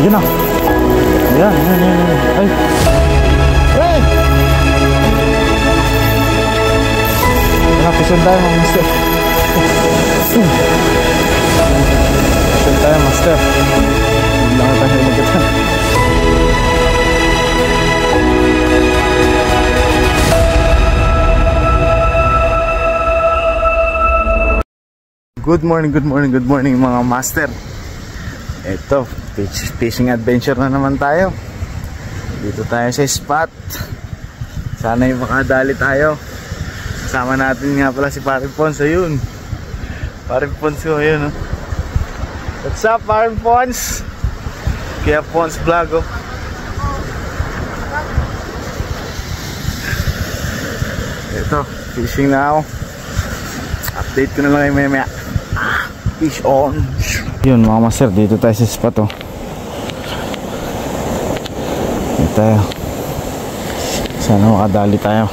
Yun na. Ayan. Ay. Hey! Napisun tayo mga master. Napisun tayo master. Hindi lang tayo nagkatan. Good morning mga master. Ito, fishing adventure na naman tayo. Dito tayo sa spot. Sana yung makadali tayo. Kasama natin nga pala si Paring Pons. Ayun, Paring Pons ko, ayun oh. What's up Paring Pons? Kaya Pons Vlog oh. Ito, fishing na ako. Update ko na lang kayo maya. Fish on. Yun mga master, dito tayo sa spot oh. Dito tayo. Sana makadali tayo.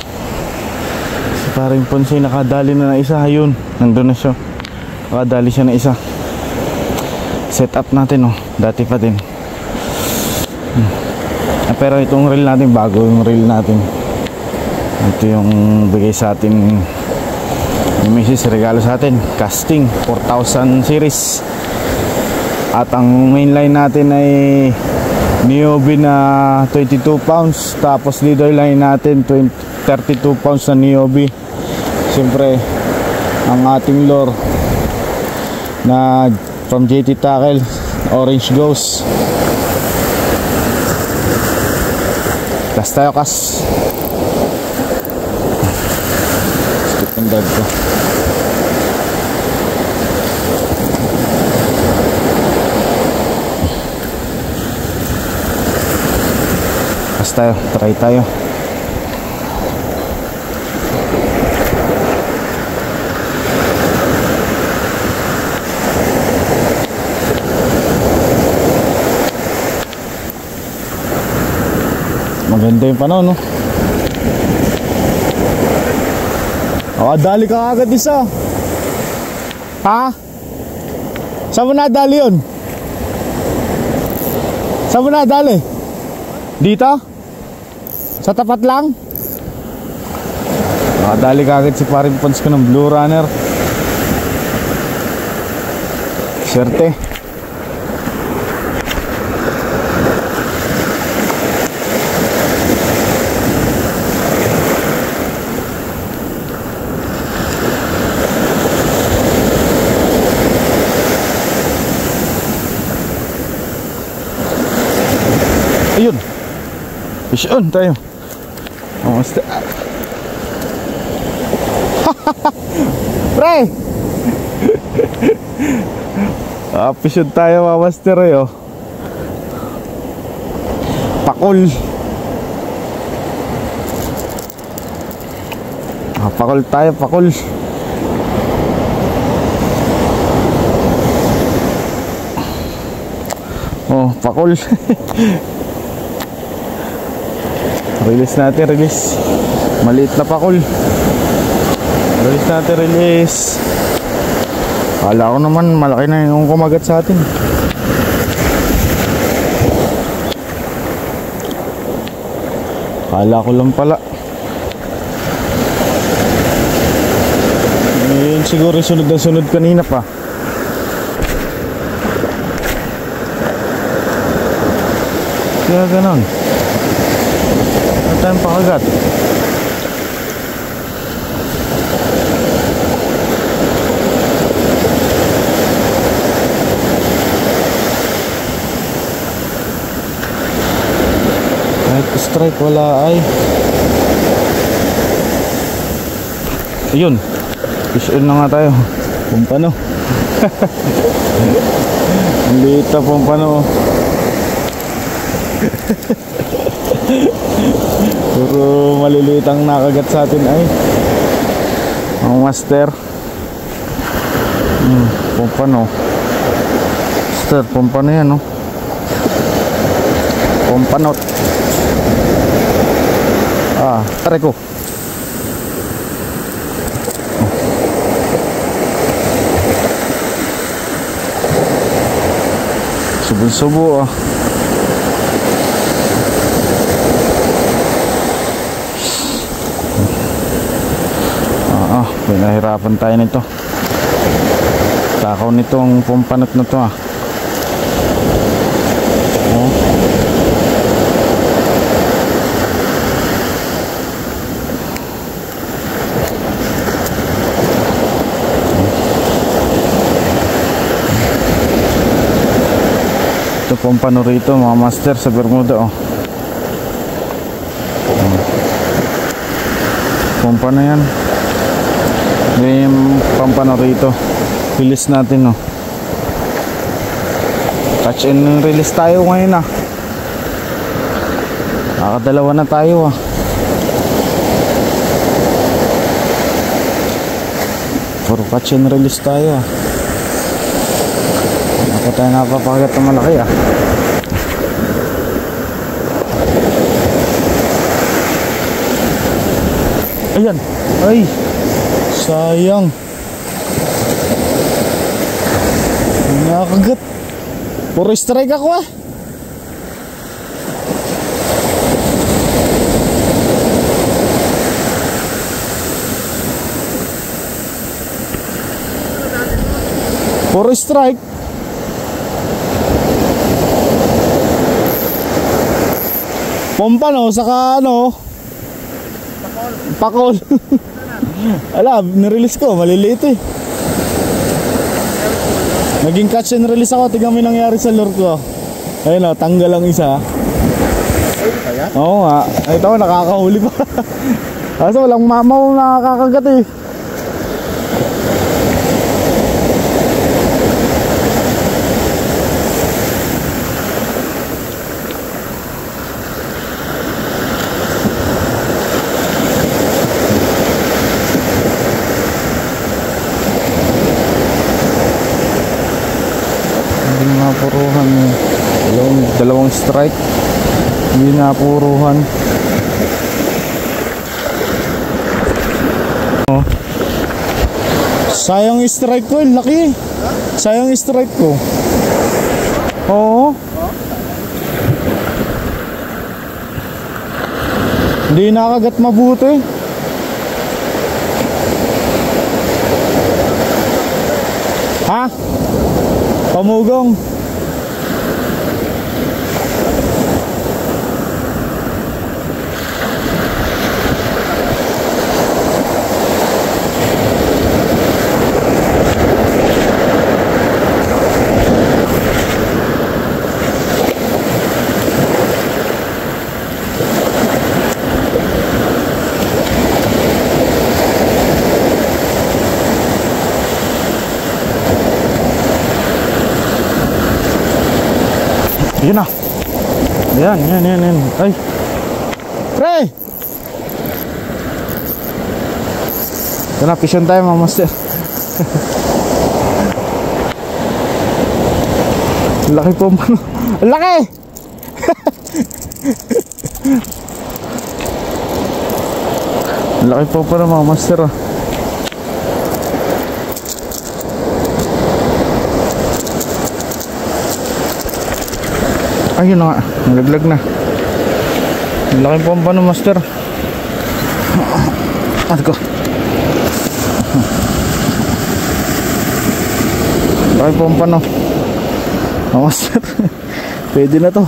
Si Paring Ponsay nakadali na isa. Ayun, nandun na siya. Nakadali siya na isa. Set up natin oh. Dati pa din. Pero itong reel natin, bago yung reel natin. Ito yung bigay sa atin yung misis, regalo sa atin. Casting 4000 series. At ang mainline natin ay Niobe na 22 pounds. Tapos leader line natin 32 pounds na Niobe. Siyempre ang ating lure na from JT Tackle, Orange Ghost. Kas tayo kas. Skip ang dad ko. Tayo, try tayo. Maganda yung panahon no. Dali ka agad isa. Ha? Saan mo nadali yun? Saan mo nadali? Dito? Sa tapat lang? Nakadali kagad si Paring Pons ko ng Blue Runner. Swerte. Ayun. Fish on tayo. Master. Pre! Fish on tayo mga master eh oh. Pakul. Pakul tayo, pakul. Oh, pakul. Release natin, release. Maliit na pakul. Release natin, release. Kala ko naman malaki na yung kumagat sa atin. Kala ko lang pala. Yun siguro sunod na sunod kanina pa. Kaya ganon. Tayong pakagat. Kahit strike wala ay. Ayun, fish on na nga tayo. Pumpano. Ang liit na pumpano. Puro maliliit ang nakagat sa atin ay ang master. Pumpano. Master, pumpano yan no. Pumpanot. Tarik ko. Subo-subo Pinahirapan tayo nito. Takaw nitong pumpanot na to ah. Oh. Ito pumpano rito mga master sa Bermuda oh. Pumpa na yan. Yung pampano rito. Release natin oh. Catch and release tayo ngayon ah. Nakadalawa na tayo ah. Puro catch and release tayo ah. Ako tayo napapakagat na malaki ah. Ayan. Ay. Sayang. Nakakagat. Puro strike ako ah. Puro strike. Pompa no, saka ano pakol. Ala, nirelease ko, maliliit eh. Naging catch and release ako. Tignan mo yung nangyari sa lure ko. Ayun o, tanggal ang isa. Oo nga. Ito, nakakahuli pa. Kaso walang mamaw nakakagat eh. Napuruhan dalawang strike, hindi napuruhan. Oh. Sayang strike ko, laki. Sayang strike ko. Oo. Hindi nakagat mabuti. Ha? Pamugong. Yun na. Yan. Ay. Pre! Ito na, fishon tayo mga master. Laki po man. Laki! Laki po pa na mga master ah. Ayun na nga, nalaglag na. Laki pompa no master. At ko. Laki pompa no. Oh, master. Pwede na to.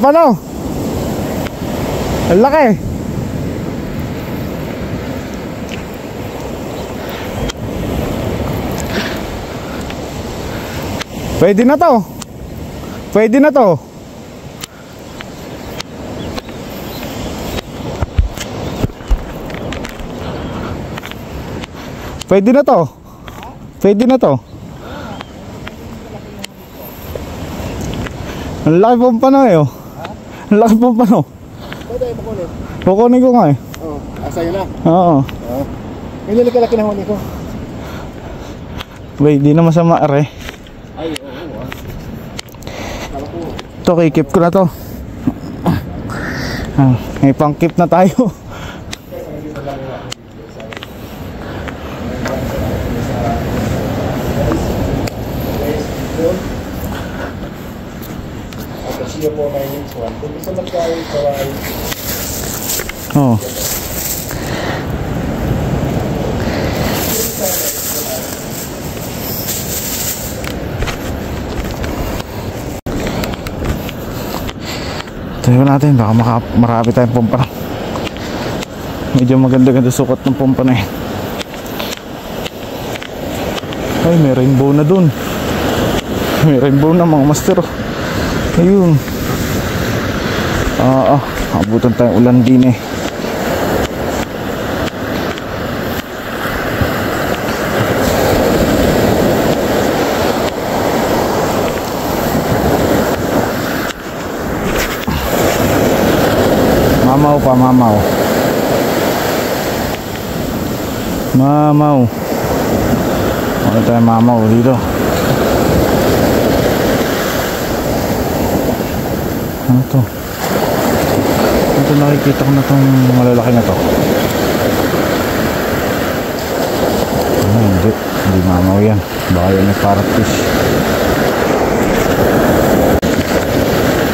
Paano? Ang laki. Pwede na to. Pwede na to. Pwede na to. Pwede na to. Ang laki pong pano eh oh. Ang laki pong pano. Pwede ay makunin. Kukunin ko nga eh. Oo, sa'yo na. Oo. May laki na huli ko. Wait, di na masama are. Ay, oo. Ito, kikip ko na to. May pang-keep na tayo. here for my next one. Thank you so much guys. Bye-bye. Oh. Tayo natin, baka marami tayong pompa. Medyo maganda-ganda sukat ng pompa na eh. Ay, may rainbow na dun. May rainbow na mga master. Ayun. Abutan tayong ulan din eh. Mamaw pa, mamaw. Mamaw. Ano tayo mamaw dito? Ano to? Ito nakikita ko na itong malalaki na to. Hindi mamaw yan. Baka yan ay parrot fish.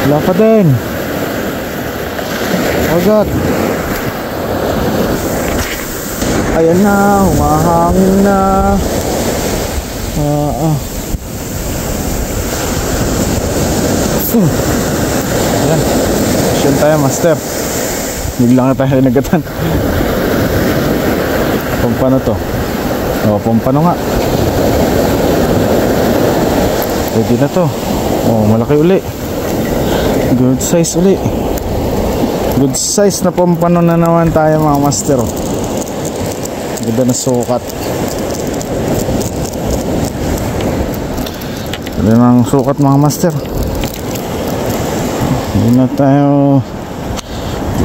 Wala pa din. Agat. Ayan na, humahangin na. Ayan. Action tayo, master. Biglang na tayo nagatan. Pompano to. O, pompano nga. Pwede na to. O, malaki uli. Good size uli. Good size na pompano na naman tayo mga master. Ganda na sukat. Ganda ng sukat mga master. Hindi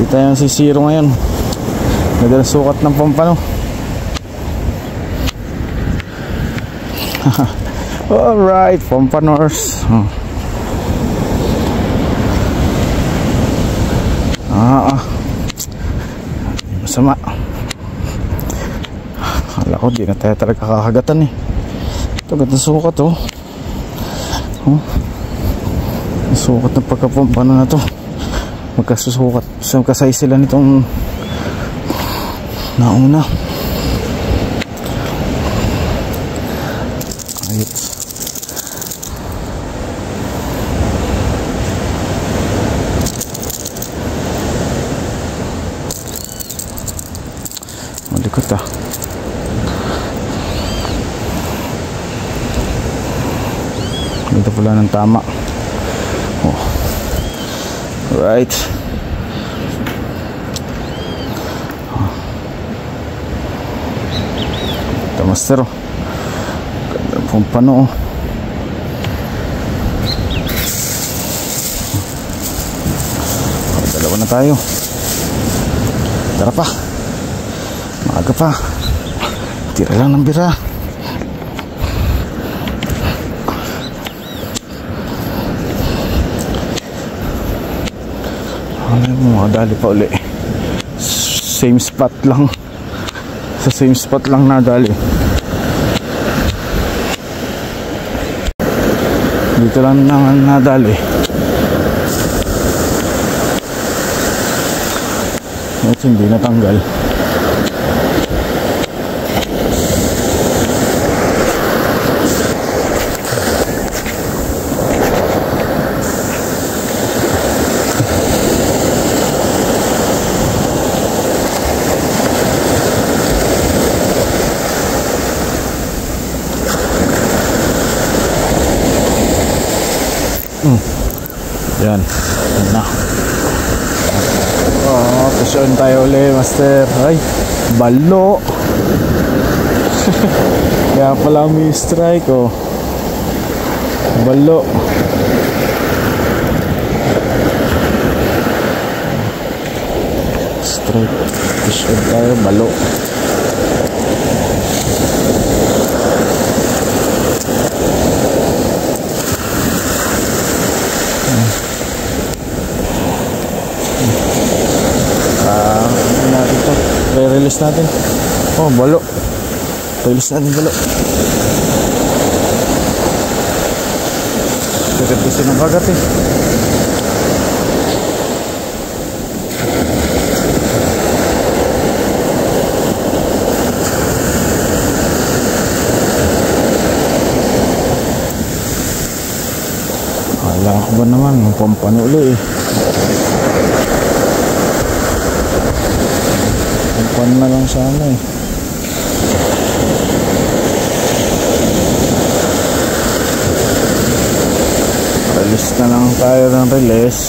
tayo sisiro ngayon. Ganda na sukat ng pompano. Alright, pompanors. Masama. Akala ko di na tayo talaga kakagatan eh. Ito ganda sukat oh. Sukat ng pagkapompano na to. Magkasusukat. Magkasay sila nitong nauna. Ayos. Malikot ah. Dito pala ng tama. Oh. Right. Ito master oh. Ganda pong pano oh. Dalawa na tayo. Tara pa. Maaga pa. Tira lang ng bira. Dali pa uli. Same spot lang. Sa same spot lang nadali. Dito lang naman nadali. At hindi natanggal. Yan. Yan na. Pusyon tayo ulit, master. Ay, balo. Kaya pala may strike, oh. Balo. Strike. Pusyon tayo, balo. Release natin. Oh, balo. Release natin balo. Tigat kasi ng kagat eh. Wala ko ba naman, pampanulo eh. Pampan na lang sana eh. Release na lang tayo ng release.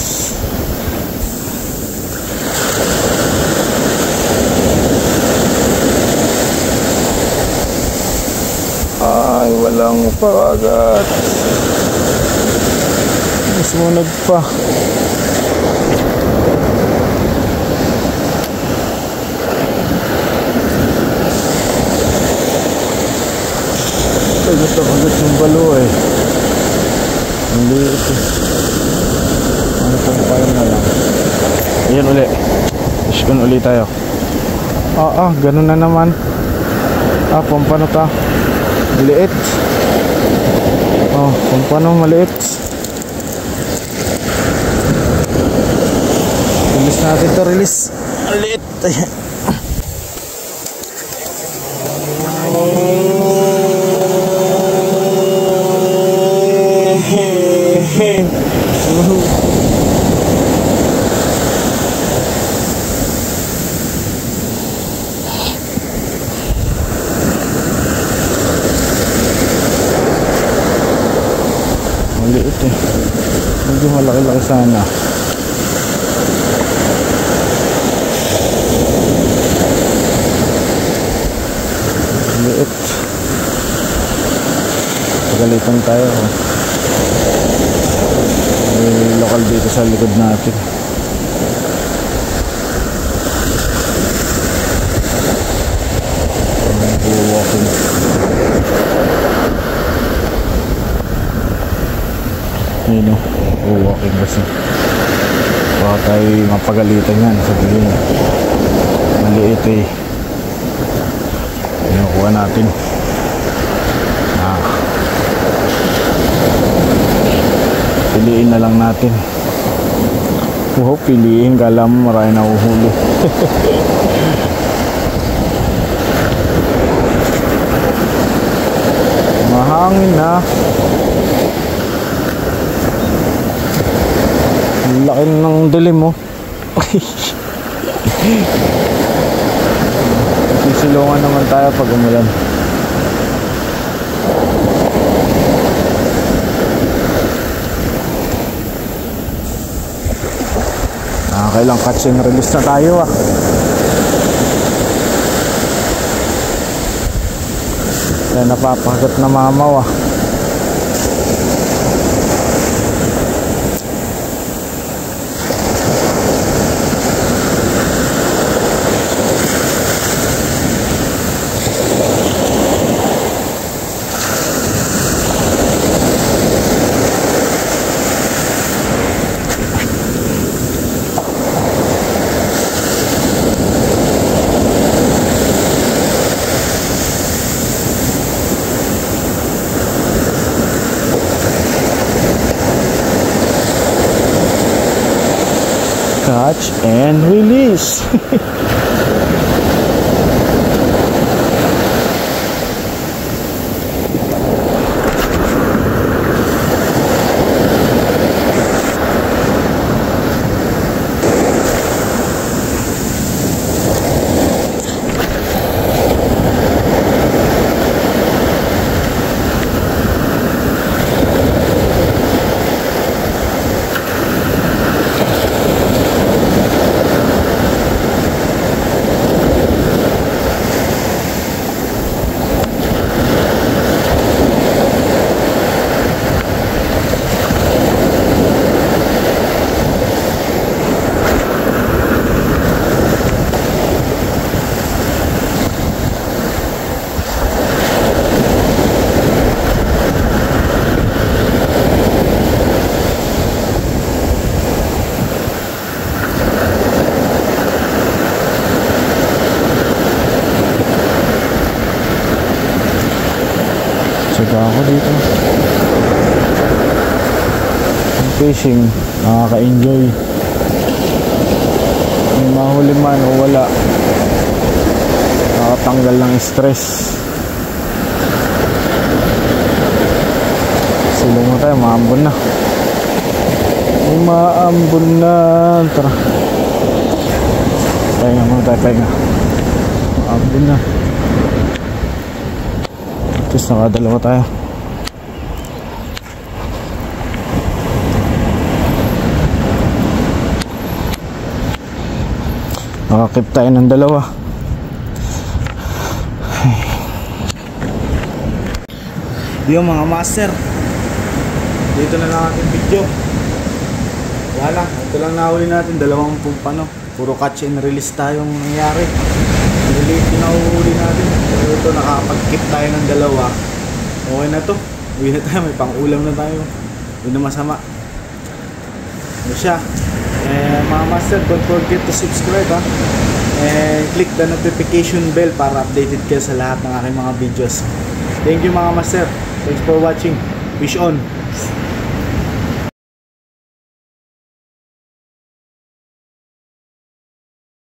Ay, walang pagat. Sumunod pa. Kagat yung balo eh. Ang liit eh. Ano pang payo na lang. Ayan uli. Ishkon uli tayo. Ganun na naman. Pampano ta. Maliit. Pampano maliit. Release natin to, release. Maliit. Maliit eh. Medyo malaki-laki sana. Maliit. Pagalitan tayo. May lokal dito sa likod natin. Walking. Ayun o, walking kasi. Baka tayo mapagalitan yan. Sabihin, maliit eh. Pinukuha natin. Piliin na lang natin. Piliin. Kala mo marami na uhuli. Mahangin na. Laki ng dilim mo. Sisilungan naman tayo pag umulan. Kailang catch and release na tayo Kaya napapagat na mamaw Catch and release. Saka ako dito. Fishing, nakaka-enjoy. May mahuli man o wala, nakatanggal ng stress. Silong mo tayo, maambon na. Umaambon na. Tara. Pahinga muna tayo, pahinga. Umaambon na. At least nakadalawa tayo. Nakakip tayo ng dalawa. Yung mga master, dito na lang ating video. Wala lang, ito lang nahuli natin, dalawang pumpano. Puro catch and release tayong nangyari. Relate yung nahuhuli natin. Pero ito, nakakapag-keep tayo ng dalawa. Okay na to, uwi na tayo, may pang-ulam na tayo. Hindi na masama. Ano siya? Mga master, don't forget to subscribe ha. And click the notification bell para updated kayo sa lahat ng aking mga videos. Thank you mga master. Thanks for watching. Fish on.